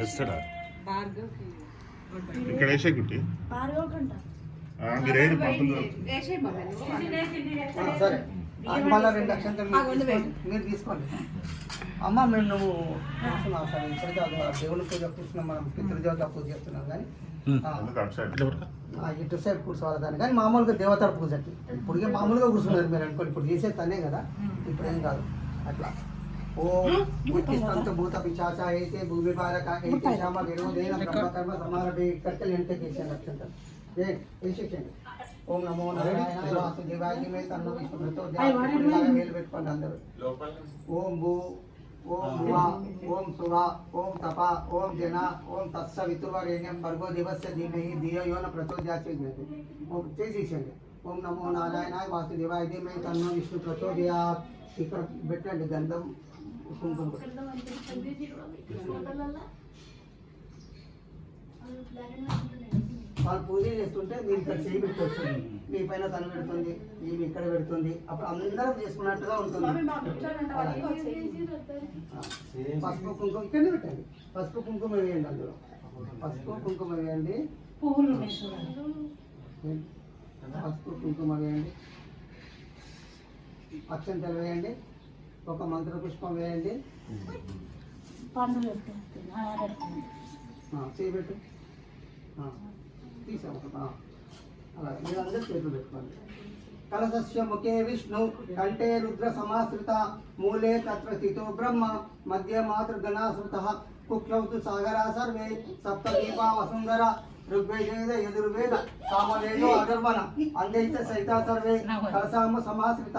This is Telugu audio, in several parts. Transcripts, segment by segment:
ఇస్తాడా భార్గవ్కి ఇక్కడ వేసే కుట్టి మీరు ఏడు సరే మళ్ళీ 2 అక్షంతలు మీరు తీసుకోండి అమ్మ. మేము నువ్వు కూర్చున్నావు సరే ఇప్పటికే దేవుని పూజ కూర్చున్నాం, మనం పితృదేవత పూజ చేస్తున్నాం కానీ ఇటు సైడ్ కూర్చోవాలి దాన్ని. కానీ మామూలుగా దేవతల పూజకి ఇప్పుడు మామూలుగా కూర్చున్నారు మీరు అనుకోండి, ఇప్పుడు చేసేది తనే కదా, ఇప్పుడు ఏం కాదు అట్లా. ఓం ఉత్తిష్టంతు భూత పిశాచ అయితే భూమిపాలక అయితే శ్యామ విరోధేన బ్రహ్మకర్మ సమారభే ఇక్కడికి ఎంటే చేసాను అక్షంతలు వేసేయండి. ఓం నమో నారాయణ వాసుదేవాయ మే తన్నో విష్ణు వేలు పెట్టుకోండి అందరూ. ఓం భూ ఓం భువ ఓం శువ ఓం తప ఓం జన ఓం తత్స వితుర్వరేణ్యం భర్గో దివస్య ధీమహి ధియో యో న ప్రచోదయాత్ ఓం చేసేయండి. ఓం నమో నారాయణాయ వాసుదేవాయ ధీమహి తన్నో విష్ణు ప్రచోదయాత్. ఇక్కడ పెట్టండి గంధం కుంకుమ. వాళ్ళు పూజ చేస్తుంటే మీరు ఇక్కడ చేయి పెట్టవచ్చు, మీ పైన తను పెడుతుంది, ఈమె ఇక్కడ పెడుతుంది, అప్పుడు అందరం చేసుకున్నట్టుగా ఉంటుంది. పసుపు కుంకుమ ఇక్కడనే పెట్టండి, పసుపు కుంకుమ వేయండి, అందులో పసుపు కుంకుమ వేయండి, పసుపు కుంకుమ వేయండి, అక్షంతలు వేయండి, ఒక మంత్ర పుష్పం వేయండి, చేయబెట్టు తీసాము. అలాగే మీరు అందరూ చేతులు పెట్టుకోండి. కలశస్య ముఖే విష్ణు కంఠే రుద్ర సమాశ్రిత మూలే తత్ర స్థితో బ్రహ్మ మధ్య మాతృగణాశ్రుత కుక్షౌతు సాగరా సర్వే సప్తదీపా వసుంధర ఋగ్వేద యజుర్వేద సామవేదో అధర్వణ అంగైత సహితా సర్వే కలశామ సమాశ్రిత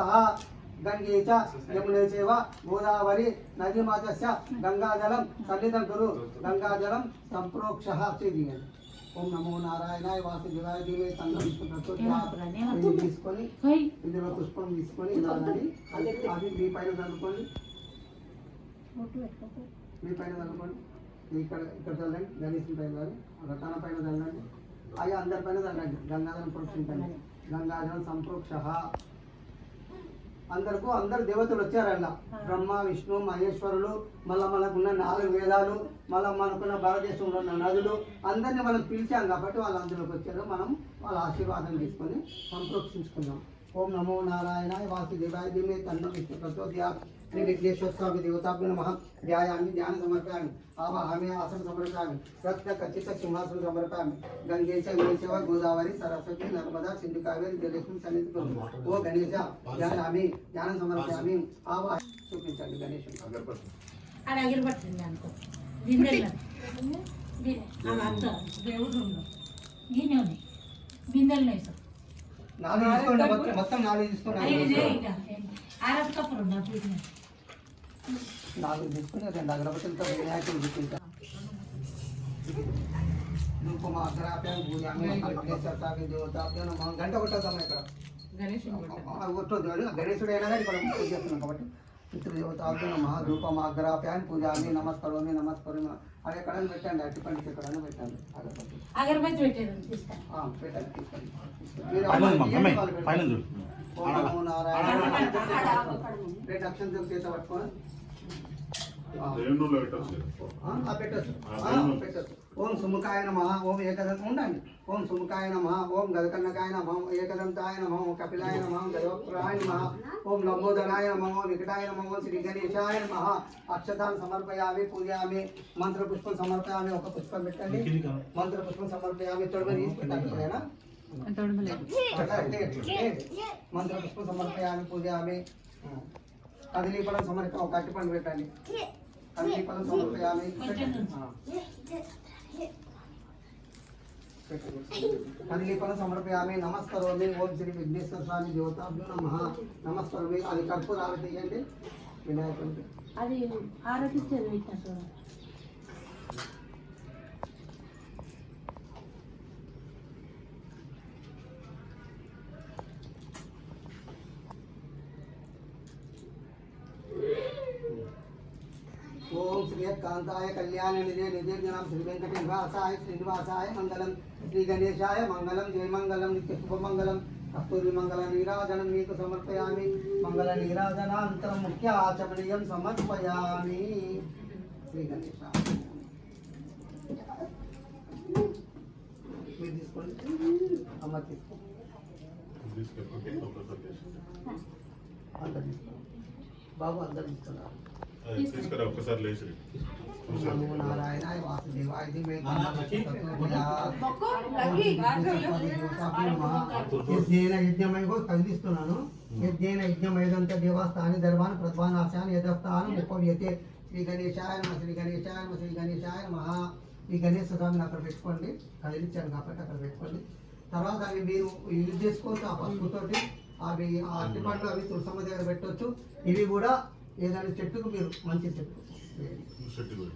గంగే చ యమునే చేవ గోదావరి నదీమాతస్య గంగాజలం సన్నిధం కురు గంగాజలం సంప్రోక్ష చేయండి. ఓం నమో నారాయణాయ వాసుదేవాయ ధీమహి తన్నో విష్ణు ప్రచోదయాత్. తీసుకొని ఇందులో పుష్పం తీసుకొని అది మీ పైన చల్లుకోండి, మీ పైన చల్లుకోండి, ఇక్కడ చల్లండి, గణేశుని పైన చల్లండి, రతన పైన చల్లండి, అవి అందరి పైన చల్లండి. గంగాధరం ప్రోక్షించండి. గంగాధరం సంప్రోక్ష. అందరు దేవతలు వచ్చారన్న బ్రహ్మ విష్ణు మహేశ్వరులు, మళ్ళీ మనకున్న 4 వేదాలు, మళ్ళీ మనకున్న భారతదేశంలో ఉన్న నదులు అందరినీ మనం పిలిచాం కాబట్టి వాళ్ళు అందులోకి వచ్చారు. మనం వాళ్ళ ఆశీర్వాదం తీసుకొని సంప్రోక్షించుకున్నాం. ఓం నమో నారాయణాయ వాసుదేవాయ ధీమహి తన్నో విష్ణు ప్రచోదయాత్. శ్రీ విఘ్నేశ్వర దేవతాభ్యో నమః. ధ్యాయామి ధ్యానం సమర్పయామి, ఆవాహయామి ఆసనం సమర్పయామి, రత్న ఖచ్చిత సింహాసనం సమర్పయామి. గంగే చ గోదావరి సరస్వతి నర్మదా సింధు కావేరి జలేష్మి సన్నిధి. ఓ గణేశ ధ్యాయామి ధ్యానం సమర్పయామి, ఆవాహ. చూపించండి గణేశుని మొత్తం 4 తీసుకోండి. 4 తీసుకుని 2 అగరబత్తులతో వినాయకుడు చూపించాం. ధూపం అగ్రాప్యాం పూజామి విఘ్నేశ్వర దేవతాభ్యో నమః. గంట కొట్టద్దామా ఇక్కడ కొట్టొద్దు, గణేశుడు అయినా కానీ ఇక్కడ పూజ చేస్తున్నాం కాబట్టి పితృదేవతాభ్యో నమః. ధూపం అగ్రాప్యాం పూజామి నమస్కరోమి నమస్కరోమి. అది ఎక్కడైనా పెట్టండి, అట్టి పండికి ఎక్కడైనా పెట్టండి. అగరబత్తి పెట్టండి, తీసుకోండి. ఓం నమో నారాయణ. 2 అక్షంతలు చేత పట్టుకొని పెట్టచ్చు. ఓం సుముఖాయ నమః. ఓం ఏకదంత ఉండండి. ఓం సుముఖాయ నమః. ఓం గదకన్నకాయ నమః. ఏకదంతాయ నమః. కపిలాయ నమః. గజవక్రాయ నమః. ఓం లంబోదరాయ నమః. వికటాయ నమః. శ్రీ గణేశాయ నమః. అక్షతాన్ని సమర్పయామి, పూజయామి, మంత్రపుష్పం సమర్పయామి. ఒక పుష్పం పెట్టండి, మంత్రపుష్పం సమర్పయామి. తొడమని తీసి పెట్టాలి, మంత్రపుష్పం సమర్పయామి, పూజయామి. కదిలీపలం సమర్పణ ఒక అట్టిపండు పెట్టండి. కదిలీపలం సమర్పయామి. కదిలీపలం సమర్పయామి. నమస్కరోమి. ఓం శ్రీ విఘ్నేశ్వర స్వామి దేవతాభ్యో నమః. నమస్కరోమి. అది కర్పూర ఆరతి ఇవ్వండి వినాయకుడికి. అది ఆరతి ఓం శ్రీకాంతాయ కళ్యాణ నిధే నిధిర్జనం శ్రీ వెంకటేశ్వరాయ శ్రీనివాసాయ మంగళం. శ్రీ గణేశాయ మంగళం. జయమంగళం నిత్య శుభమంగళం. కస్తూరి మంగళ నీరాజనం మీకు సమర్పయామి. మంగళ నీరాజనాంతరం ముఖ్య ఆచమనీయం సమర్పయామి. శ్రీ గణేశాయ. అమ్మ తీసుకో తీసుకెళ్ళి ఒకసారి చేసి. అందరు తీసుకో బాబు అందరు తీసుకున్నారు అది తీసుకురా ఒక్కసారి లేచి నమో నారాయణాయ వాసుదేవాయ ధీమహి యజ్ఞమయో కదిలిస్తున్నాను యజ్ఞేన యజ్ఞమయదంత దేవస్థాని ధర్మాన్ ప్రధ్వానాశాన్ యథస్థానం ఉపవ్యతే శ్రీ గణేశాయ నమ శ్రీ గణేశాయ నమ శ్రీ గణేశాయ నమ ఈ గణేశ స్వామిని అక్కడ పెట్టుకోండి కదిలించాను కాబట్టి అక్కడ పెట్టుకోండి తర్వాత అవి మీరు యూజ్ చేసుకోవచ్చు ఆ పసుపుతోటి అవి ఆ అరటిపండ్లు అవి తులసమ్మ దగ్గర పెట్టవచ్చు ఇవి కూడా ఏదైనా చెట్టుకు మీరు మంచి చెట్టు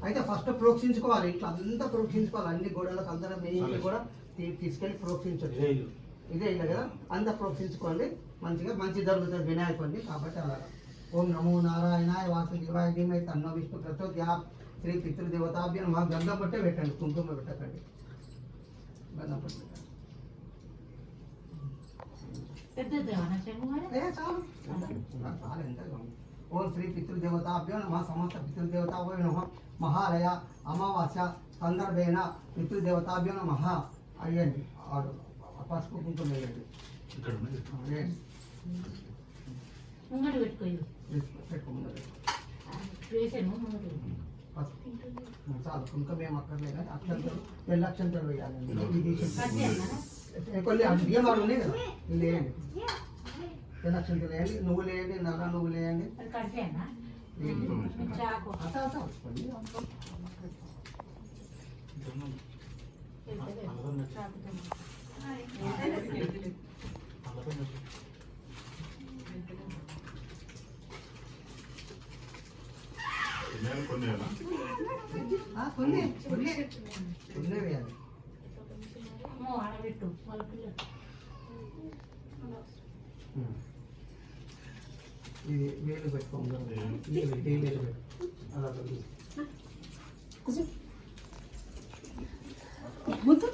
అయితే ఫస్ట్ ప్రోక్షించుకోవాలి ఇట్లా అంతా ప్రోక్షించుకోవాలి అన్ని గోడలకు అందరం మెయిన్ కూడా తీసుకెళ్ళి ప్రోక్షించవచ్చు ఇదే ఇలా కదా అంతా ప్రోక్షించుకోండి మంచిగా మంచి జరుగుతుంది వినాయకుడిని కాబట్టి అలా ఓం నమో నారాయణాయ వాసుదేవాయ ధీమహి తన్నో విష్ణు ప్రచోదయాత్ శ్రీ పితృదేవతాభ్యం మా గంధం పట్టే పెట్టండి కుంకుమ పెట్టకండి గంధం పట్టు చాలు చాలు ఎంత ఓం శ్రీ పితృదేవతాభ్యో నమ సమస్త పితృదేవతాభ్యో నమ మహాలయ అమావాస్య సందర్భేన పితృదేవతాభ్యో నమ అయ్యండి ఆడు పసుపు కుంకుమ వేయండి ముంగట పెట్టుకోదు పెట్టుకో ముందర వేసాను ముంగట పసుపు చాలు కుంకుమ ఏం అక్కర్లే కానీ అక్షంతలు తెల్ల అక్షంతలు వేయాలండి కొన్ని బియ్యం వాళ్ళు ఉన్నాయి కదా ఇల్లు వేయండి తెల్ల అక్షంతలు వేయండి నువ్వులు వేయండి నల్ల నువ్వులు వేయండి కడితేనా చాకు కొన్ని కొన్ని వేయాలి ఆడబెట్టు వాళ్ళ పిల్లలు ఇది వేలు పెట్టుకోండి వేలు పెట్టు అలా మొత్తం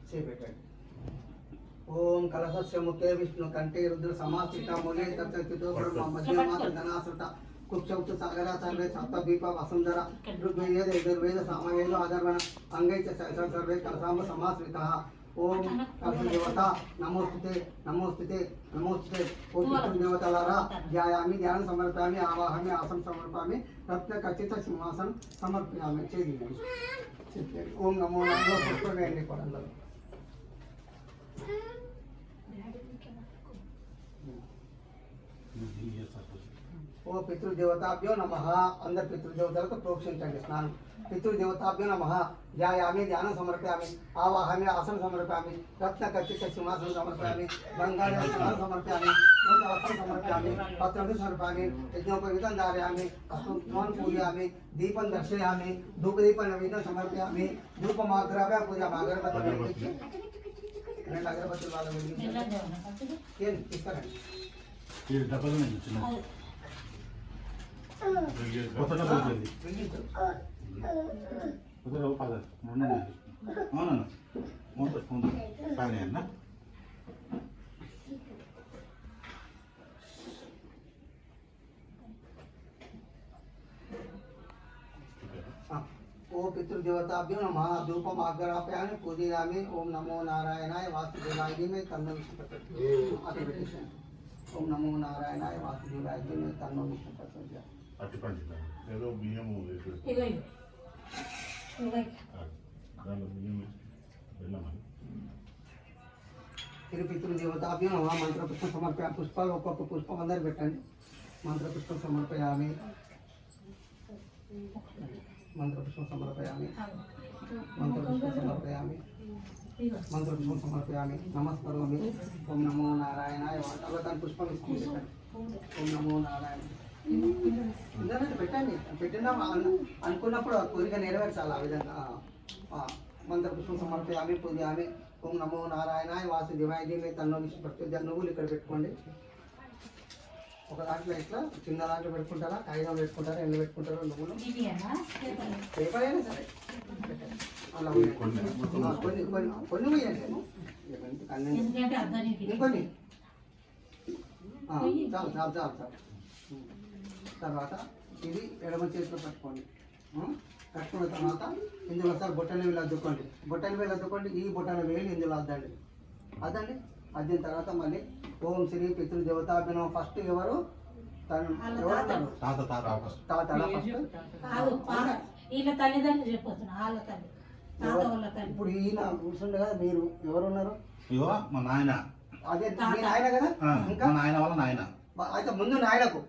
చేపెట్టండి ఓం కలసస్య ముఖే విష్ణు కంఠే రుద్ర సమాశ్రిత మూలే తత్తో మధ్యమాత ధనాశ్రిత కుక్షౌతు సాగర సర్వే సప్తదీప వసుంధర ఋగ్వేద యజుర్వేద సామవేద అధర్వణ అంగై చ సర్వే కలసాంబ సమాశ్రిత ఓం కలసదేవత నమోస్తుతే నమోస్తుతే నమోస్తుతే ఓం పితృదేవతలారా ధ్యాయామి ధ్యానం సమర్పయామి ఆవాహమి ఆసనం సమర్పయామి రత్న ఖచ్చిత సింహాసనం సమర్పయామి చేయండి ఓం నమో నారాయణ పుష్పం వేయండి కొడంలో ఓ పితృదేవతాభ్యో నమ అందరు పితృదేవతలకు ప్రోక్షించండి స్నానం పితృదేవతాభ్యో నమ ధ్యాయామి ధ్యానం సమర్పయామి ఆవాహమి ఆసనం సమర్పయామి రత్న ఖచ్చిత సింహాసనం సమర్పయామి బంగాళ స్నానం సమర్పయామి వస్త్రం సమర్పయామి పత్రం సమర్పయామి యజ్ఞోపవితం ధారయామి అస్మన్ పూజయామి దీపం దర్శయామి ధూపదీప నైవేద్యం సమర్పయామి ధూపమాగ్రహ పూజామి అగరబత్తి రెండు అగరబత్తులు వాళ్ళ ఏం తీసుకురండి పని అన్న ఓ పితృదేవతాభ్యో నమ ధూపం ఆగ్రహాప్యామి పూజయామి ఓం నమో నారాయణాయ వాసుదేవాయ ధీమహి తన్నో విష్ణు ప్రచోదయాత్ ఓం నమో నారాయణాయ వాసుదేవాయ ధీమహి తన్నో విష్ణు ప్రచోదయాత్ అట్టి పంచి ఏదో బియ్యం వేసి దాంట్లో బియ్యం వెళ్ళమని తిరుపితృదేవతాభ్యో నమ మంత్రపుష్పం సమర్పయామి పుష్పాలు ఒక్కొక్క పుష్పం అందరు పెట్టండి మంత్రపుష్పం సమర్పయామి మంత్రపుష్పం సమర్పయామి మంత్రపుష్పం సమర్పయామి మంత్రపుష్పం సమర్పయామి నమస్కరోమి ఓం నమో నారాయణాయ దాని పుష్పం ఇస్తుంది ఓం నమో నారాయణ ఇందరంటే పెట్టండి పెట్టినా అనుకున్నప్పుడు ఆ కోరిక నెరవేర్చాలి ఆ విధంగా మంత్రపుష్పం సమర్పయామి పూజయామి ఓం నమో నారాయణాయ వాసుదేవాయ ధీమహి తన్నో విష్ణు ప్రచోదయాత్ నువ్వులు ఇక్కడ పెట్టుకోండి ఒక దాంట్లో ఇట్లా చిన్న దాంట్లో పెట్టుకుంటారా కాగితం పెట్టుకుంటారా ఎన్ని పెట్టుకుంటారో నువ్వులు పేపర్ అయినా సరే అలా కొన్ని కొన్ని వేయండి ఇంకొన్ని చాలు చాలు చాలు చాలు తర్వాత ఇది ఎడమ చేతిలో పట్టుకోండి కట్టుకున్న తర్వాత ఇందులో ఒకసారి బొట్టన వేలు అద్దుకోండి ఈ బొట్టన వేలు ఇందులో అద్దండి అద్దిన తర్వాత మళ్ళీ ఓం శ్రీ పితృ దేవతాభినవం ఫస్ట్ ఎవరు తను ఎవరు ఉన్నారు? తాతనా ఫస్ట్ కాదు వీళ్ళ తల్లిదండ్రులు చెప్పొచ్చు వాళ్ళ తల్లి తాత వాళ్ళ తల్లి ఇప్పుడు ఈయన కూర్చుండే కదా మీరు ఎవరు ఉన్నారు ఇగో మా నాయన అదే మీ నాయన కదా ఇంకా మా నాయన వాళ్ళ నాయన అయితే ముందు నాయనకు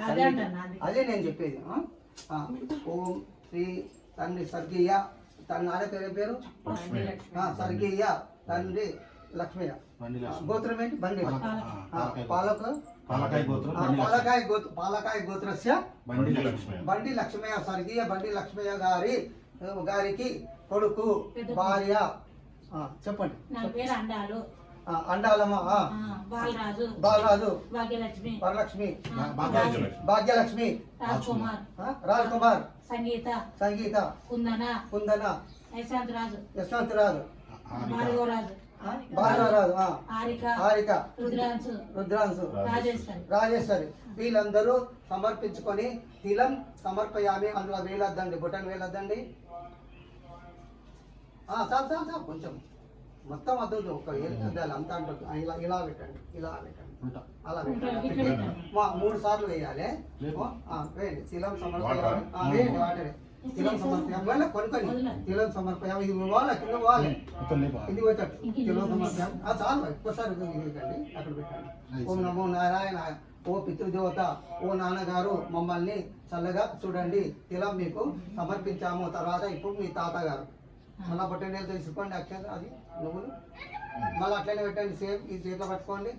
అదే అంటాను అది. అదే నేను చెప్పేది ఓం శ్రీ తండ్రి స్వర్గీయ తన నాన్న పేరు స్వర్గీయ తండ్రి లక్ష్మయ్య గోత్రం ఏంటి బండి పాలకాయ గోత్రస్య బండి లక్ష్మయ్య స్వర్గీయ బండి లక్ష్మయ్య గారికి కొడుకు భార్య చెప్పండి నా పేరు అండాలు అండాలమ్మ బాలరాజు భాగ్యలక్ష్మి వరలక్ష్మి భాగ్యలక్ష్మి భాగ్యలక్ష్మి రాజ్ కుమార్ సంగీత కుందన యశ్వంత్ రాజు భార్గవరాజు హారిక రుద్రాంశు రాజేశ్వరి వీళ్ళందరూ సమర్పించుకొని తిలం సమర్పయామి అందులో వేలద్దండి బొటన్ వేలద్దండి చాలు కొంచెం మొత్తం అద్దు ఒక వేలు అంతా అంటుంది ఇలా పెట్టండి అలా పెట్టండి 3 సార్లు వేయాలి వేయండి తిలం సమర్పయామి వేయండి వాటరే తిలం సమర్పయామి వల్ల కొన్ని తిలం సమర్పయామి ఇది పోవాలి కింద పోవాలి ఇది పోయేటట్టు తిలం సమర్పయామి చాలు ఒక్కసారి వేయండి అక్కడ పెట్టండి ఓం నమో నారాయణ ఓ పితృదేవత ఓ నాన్నగారు మమ్మల్ని చల్లగా చూడండి తిలం మీకు సమర్పించాము తర్వాత ఇప్పుడు మీ తాతగారు మళ్ళీ బొట్టనేలు తీసుకోండి అక్షర అది నువ్వులు మళ్ళీ అట్లనే పెట్టండి సేమ్ ఈ చేతిలో పట్టుకోండి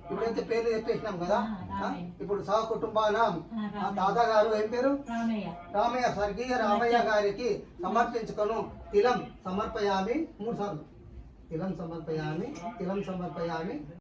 ఇప్పుడైతే పేర్లు చెప్పేసినాం కదా ఇప్పుడు సహ కుటుంబానం తాతగారు ఏం పేరు రామయ్య స్వర్గీయ రామయ్య గారికి సమర్పించుకొను తిలం సమర్పయామి 3 సార్లు తిలం సమర్పయామి